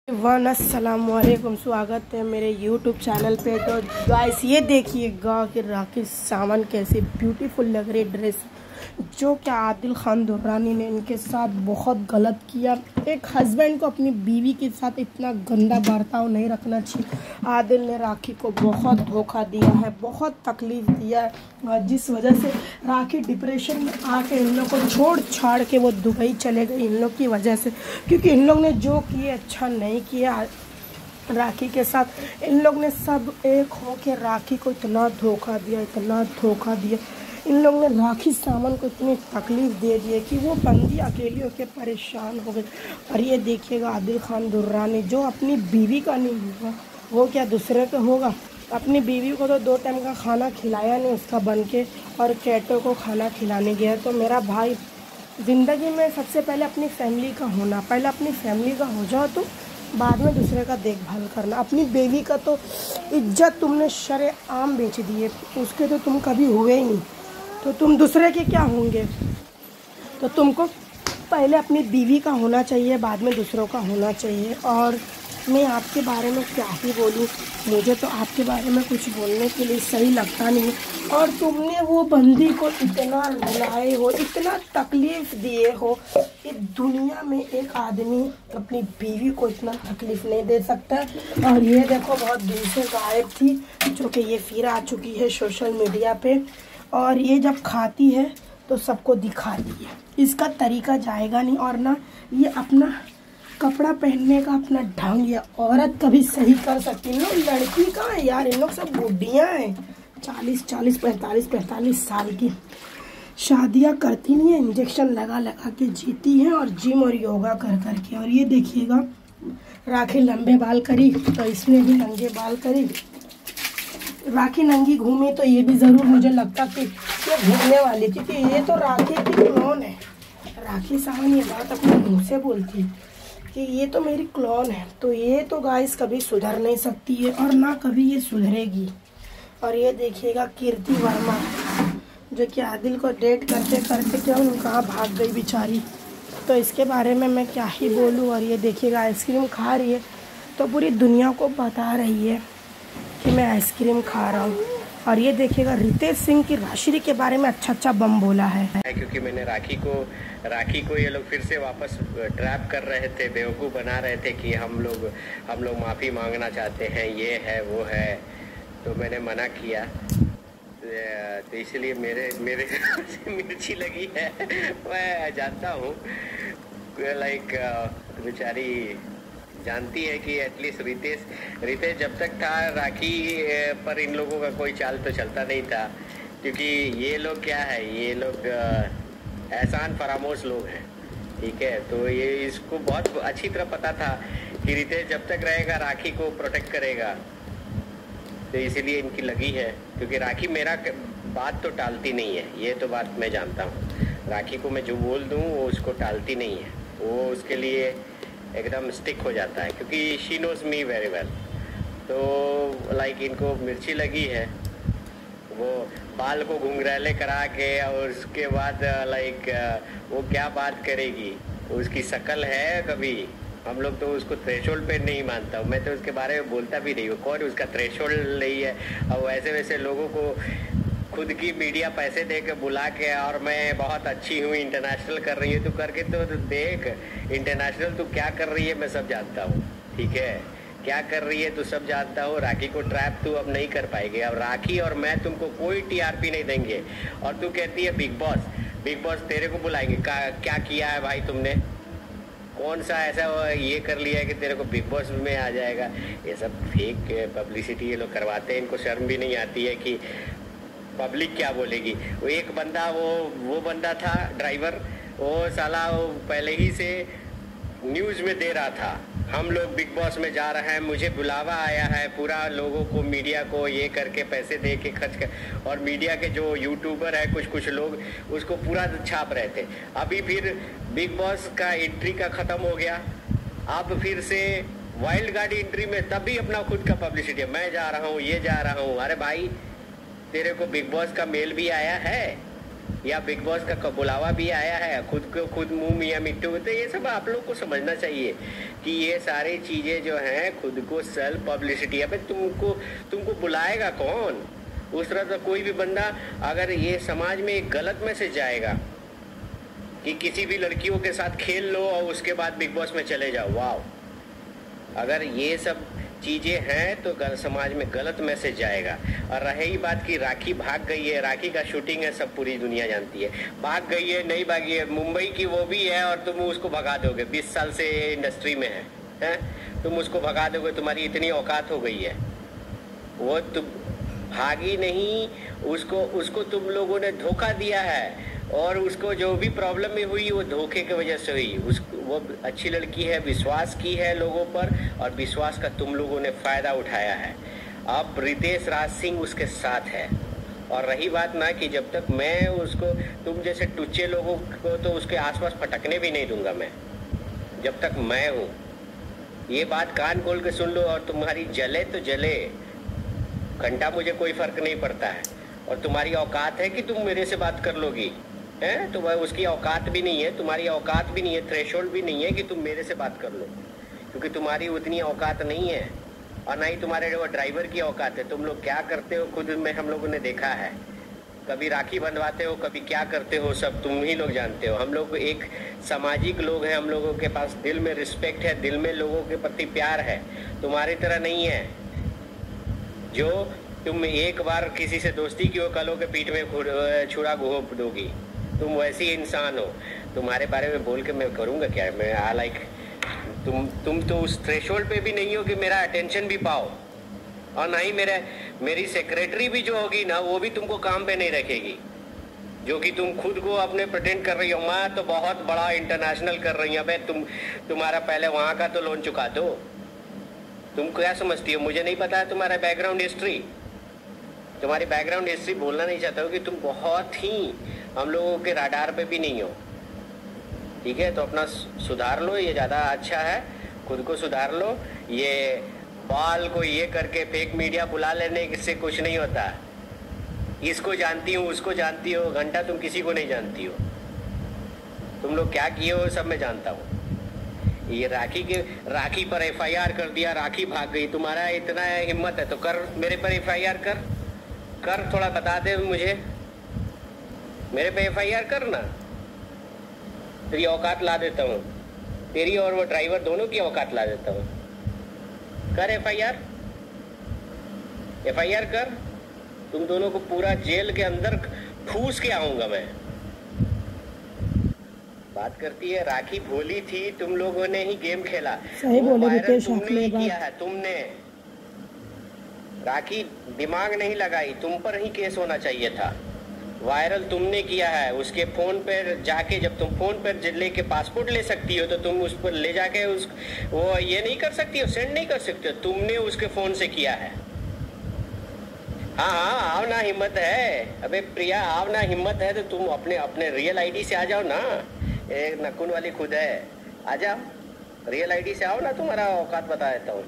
अस्सलामुअलैकुम, स्वागत है मेरे YouTube चैनल पे। तो गाइस ये देखिएगा कि राखी सावंत कैसे ब्यूटीफुल लग रही ड्रेस, जो क्या आदिल खान दुर्रानी ने इनके साथ बहुत गलत किया। एक हस्बैंड को अपनी बीवी के साथ इतना गंदा बर्ताव नहीं रखना चाहिए। आदिल ने राखी को बहुत धोखा दिया है, बहुत तकलीफ़ दिया है, जिस वजह से राखी डिप्रेशन में आके इन लोग को छोड़ छाड़ के वो दुबई चले गए इन लोग की वजह से, क्योंकि इन लोग ने जो किए अच्छा नहीं किया राखी के साथ। इन लोग ने सब एक हो के राखी को इतना धोखा दिया, इतना धोखा दिया। इन लोग ने राखी सावंत को इतनी तकलीफ़ दे दी है कि वो बंदी अकेली होकर परेशान हो गई। और ये देखिएगा आदिल खान दुर्रानी, जो अपनी बीवी का नहीं होगा वो क्या दूसरे का होगा। अपनी बीवी को तो 2 टाइम का खाना खिलाया नहीं उसका बन के, और कैटो को खाना खिलाने गया। तो मेरा भाई, ज़िंदगी में सबसे पहले अपनी फैमिली का होना, पहले अपनी फैमिली का हो जाओ तो बाद में दूसरे का देखभाल करना। अपनी बीवी का तो इज्जत तुमने शरेआम बेच दी है, उसके तो तुम कभी हुए ही नहीं, तो तुम दूसरे के क्या होंगे। तो तुमको पहले अपनी बीवी का होना चाहिए, बाद में दूसरों का होना चाहिए। और मैं आपके बारे में क्या ही बोलूँ, मुझे तो आपके बारे में कुछ बोलने के लिए सही लगता नहीं। और तुमने वो बंदी को इतना रुलाए हो, इतना तकलीफ़ दिए हो कि दुनिया में एक आदमी अपनी बीवी को इतना तकलीफ़ नहीं दे सकता। और ये देखो बहुत दिन से गायब थी, जो कि ये फिर आ चुकी है सोशल मीडिया पे। और ये जब खाती है तो सबको दिखाती है, इसका तरीका जाएगा नहीं। और ना ये अपना कपड़ा पहनने का अपना ढंग, या औरत कभी सही कर सकती है। लड़की कहाँ है यार, इन लोग सब बुढ़ियाँ हैं, 45 साल की, शादियाँ करती नहीं है, इंजेक्शन लगा लगा के जीती हैं, और जिम और योगा कर कर के। और ये देखिएगा राखी लंबे बाल करी तो इसने भी नंगे बाल करी। राखी नंगी घूमी तो ये भी ज़रूर मुझे लगता कि ये घूमने वाली, क्योंकि ये तो राखी की क्लोन है। राखी सावंत ये बात अपने मुँह से बोलती है कि ये तो मेरी क्लोन है। तो ये तो गाइस कभी सुधर नहीं सकती है, और ना कभी ये सुधरेगी। और ये देखिएगा कीर्ति वर्मा, जो कि आदिल को डेट करते करते क्या कहाँ भाग गई बेचारी। तो इसके बारे में मैं क्या ही बोलूँ। और ये देखिएगा आइसक्रीम खा रही है, तो पूरी दुनिया को बता रही है कि मैं आइसक्रीम खा रहा हूँ। और ये देखिएगा रितेश सिंह की राशि के बारे में अच्छा बम बोला है, क्योंकि मैंने राखी को ये लोग फिर से वापस ट्रैप कर रहे थे, बेवकूफ़ बना रहे थे कि हम लोग माफ़ी मांगना चाहते हैं, ये है वो है। तो मैंने मना किया, तो इसलिए मेरे मिर्ची लगी है। मैं जानता हूँ लाइक बेचारी जानती है कि एटलीस्ट रितेश जब तक था राखी पर इन लोगों का कोई चाल तो चलता नहीं था, क्योंकि ये लोग क्या है, ये लोग एहसान फरामोश लोग हैं, ठीक है। तो ये इसको बहुत अच्छी तरह पता था कि रितेश जब तक रहेगा राखी को प्रोटेक्ट करेगा, तो इसीलिए इनकी लगी है। क्योंकि राखी मेरा बात तो टालती नहीं है, ये तो बात मैं जानता हूँ। राखी को मैं जो बोल दूँ वो उसको टालती नहीं है, वो उसके लिए एकदम स्टिक हो जाता है, क्योंकि she knows me very well. तो लाइक इनको मिर्ची लगी है, वो बाल को घुंघराले करा के, और उसके बाद लाइक वो क्या बात करेगी, उसकी शक्ल है कभी। हम लोग तो उसको थ्रेशोल्ड पे नहीं मानता हूँ, मैं तो उसके बारे में बोलता भी नहीं हूँ, कौन उसका थ्रेशोल्ड नहीं है। और वैसे वैसे लोगों को खुद की मीडिया पैसे दे के बुला के, और मैं बहुत अच्छी हूँ, इंटरनेशनल कर रही हूँ, तो करके तो देख इंटरनेशनल तू क्या कर रही है, मैं सब जानता हूँ, ठीक है। क्या कर रही है तो सब जानता हूँ। राखी को ट्रैप तू अब नहीं कर पाएगी। अब राखी और मैं तुमको कोई टीआरपी नहीं देंगे। और तू कहती है बिग बॉस तेरे को बुलाएंगे, क्या किया है भाई तुमने, कौन सा ऐसा ये कर लिया है कि तेरे को बिग बॉस में आ जाएगा। ये सब फेक पब्लिसिटी ये लोग करवाते हैं, इनको शर्म भी नहीं आती है कि पब्लिक क्या बोलेगी। वो एक बंदा वो बंदा था ड्राइवर, वो साला वो पहले ही से न्यूज़ में दे रहा था हम लोग बिग बॉस में जा रहे हैं, मुझे बुलावा आया है, पूरा लोगों को मीडिया को ये करके पैसे दे के खर्च कर। और मीडिया के जो यूट्यूबर है कुछ लोग उसको पूरा छाप रहे थे। अभी फिर बिग बॉस का एंट्री का ख़त्म हो गया, अब फिर से वाइल्ड गाड़ी एंट्री में तब भी अपना खुद का पब्लिसिटी, मैं जा रहा हूँ, ये जा रहा हूँ। अरे भाई तेरे को बिग बॉस का मेल भी आया है, या बिग बॉस का बुलावा भी आया है, खुद को खुद मुंह मियां मिट्टू। तो ये सब आप लोग को समझना चाहिए कि ये सारी चीजें जो हैं खुद को सेल्फ पब्लिसिटी। अब तुमको बुलाएगा कौन? उस तरह का कोई भी बंदा अगर ये समाज में एक गलत मैसेज जाएगा कि किसी भी लड़कियों के साथ खेल लो और उसके बाद बिग बॉस में चले जाओ, वाह, अगर ये सब चीजें हैं तो समाज में गलत मैसेज जाएगा। और रही बात कि राखी भाग गई है, राखी का शूटिंग है, सब पूरी दुनिया जानती है। भाग गई है नहीं भागी है, मुंबई की वो भी है और तुम उसको भगा दोगे। 20 साल से इंडस्ट्री में है? तुम उसको भगा दोगे? तुम्हारी इतनी औकात हो गई है? वो तुम भागी नहीं, उसको तुम लोगों ने धोखा दिया है और उसको जो भी प्रॉब्लम में हुई वो धोखे की वजह से हुई। वो अच्छी लड़की है, विश्वास की है लोगों पर और विश्वास का तुम लोगों ने फायदा उठाया है। अब रितेश राज सिंह उसके साथ है। और रही बात ना कि जब तक मैं उसको, तुम जैसे टुच्चे लोगों को तो उसके आसपास फटकने भी नहीं दूंगा मैं, जब तक मैं हूँ। ये बात कान खोल के सुन लो। और तुम्हारी जले तो जले, घंटा मुझे कोई फर्क नहीं पड़ता है। और तुम्हारी औकात है कि तुम मेरे से बात कर लोगी? है तो वह उसकी औकात भी नहीं है, तुम्हारी औकात भी नहीं है, थ्रेशोल्ड भी नहीं है कि तुम मेरे से बात कर लो, क्योंकि तुम्हारी उतनी औकात नहीं है और ना ही तुम्हारे वो ड्राइवर की औकात है। तुम लोग क्या करते हो खुद में हम लोगों ने देखा है। कभी राखी बंधवाते हो, कभी क्या करते हो, सब तुम ही लोग जानते हो। हम लोग एक सामाजिक लोग हैं, हम लोगों के पास दिल में रिस्पेक्ट है, दिल में लोगों के प्रति प्यार है। तुम्हारी तरह नहीं है जो तुम एक बार किसी से दोस्ती की हो, कल के पीठ में छुरा घोंप दोगी। तुम वैसी इंसान हो। तुम्हारे बारे में बोल के मैं करूँगा क्या? मैं लाइक तुम तो उस थ्रेशोल्ड पे भी नहीं हो कि मेरा अटेंशन भी पाओ। और ना ही मेरी सेक्रेटरी भी जो होगी ना, वो भी तुमको काम पे नहीं रखेगी। जो कि तुम खुद को अपने प्रेटेंड कर रही हो, मैं तो बहुत बड़ा इंटरनेशनल कर रही हूँ। भाई तुम्हारा पहले वहाँ का तो लोन चुका दो। तुम क्या समझती हो? मुझे नहीं पता है तुम्हारा बैकग्राउंड हिस्ट्री। तुम्हारी बैकग्राउंड हिस्ट्री बोलना नहीं चाहता हो कि तुम बहुत ही हम लोगों के राडार पे भी नहीं हो। ठीक है, तो अपना सुधार लो, ये ज़्यादा अच्छा है। खुद को सुधार लो। ये बाल को ये करके फेक मीडिया बुला लेने से कुछ नहीं होता। इसको जानती हूँ, उसको जानती हो, घंटा तुम किसी को नहीं जानती हो। तुम लोग क्या किए हो सब मैं जानता हूँ। ये राखी पर FIR कर दिया, राखी भाग गई। तुम्हारा इतना हिम्मत है तो कर, मेरे पर FIR कर। थोड़ा बता दे मुझे, मेरे पे FIR कर ना। तेरी औकात ला देता हूँ, तेरी और वो ड्राइवर दोनों की औकात ला देता हूँ। कर FIR कर। तुम दोनों को पूरा जेल के अंदर ठूस के आऊंगा मैं। बात करती है राखी भोली थी, तुम लोगों ने ही गेम खेला। सही बोले रितेश, तुमने ही किया है। तुमने राखी दिमाग नहीं लगाई, तुम पर ही केस होना चाहिए था। वायरल तुमने किया है। उसके फोन पर जाके, जब तुम फोन पर लेके पासपोर्ट ले सकती हो तो तुम उस पर ले जाके वो ये नहीं कर सकती हो, सेंड नहीं कर सकती हो। तुमने उसके फोन से किया है। हाँ आओ ना, हिम्मत है। अबे प्रिया आओ ना, हिम्मत है तो तुम अपने रियल ID से आ जाओ ना। एक नकुन वाली खुद है, आ जाओ रियल ID से आओ ना। तुम्हारा औकात बता देता हूँ,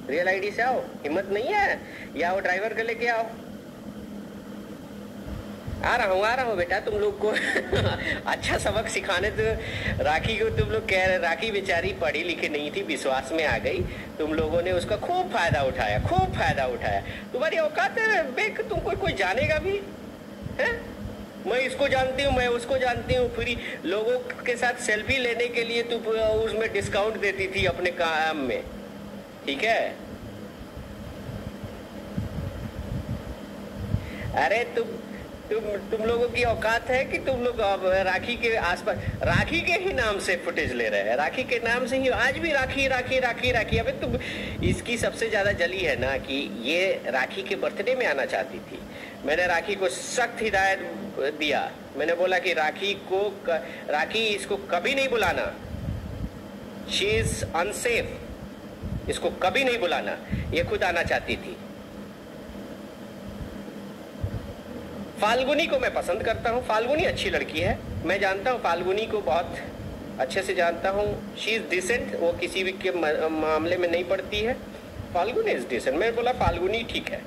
रियल ID से आओ। हिम्मत नहीं है या वो ड्राइवर को लेके आओ। आ रहा हूँ बेटा तुम लोग को अच्छा सबक सिखाने। तो राखी को तुम लोग कह रहे, राखी बेचारी पढ़ी लिखी नहीं थी, विश्वास में आ गई। तुम लोगों ने उसका खूब फायदा उठाया। तुम्हारी औकात है बेक, तुमको कोई जानेगा भी है? मैं इसको जानती हूँ, मैं उसको जानती हूँ। फिर लोगों के साथ सेल्फी लेने के लिए तू उसमें डिस्काउंट देती थी अपने काम में। ठीक है, अरे तुम लोगों की औकात है कि तुम लोग राखी के आसपास, राखी के ही नाम से फुटेज ले रहे हैं। राखी के नाम से ही आज भी राखी। अबे तुम, इसकी सबसे ज्यादा जली है ना कि ये राखी के बर्थडे में आना चाहती थी। मैंने राखी को सख्त हिदायत दिया। मैंने बोला कि राखी इसको कभी नहीं बुलाना, शी इज अनसेफ, इसको कभी नहीं बुलाना। ये खुद आना चाहती थी। फाल्गुनी को मैं पसंद करता हूँ, फाल्गुनी अच्छी लड़की है। मैं जानता हूँ फाल्गुनी को, बहुत अच्छे से जानता हूँ। शी इज डिसेंट, वो किसी भी के मामले में नहीं पड़ती है। Falguni is decent. मैं बोला फाल्गुनी ठीक है।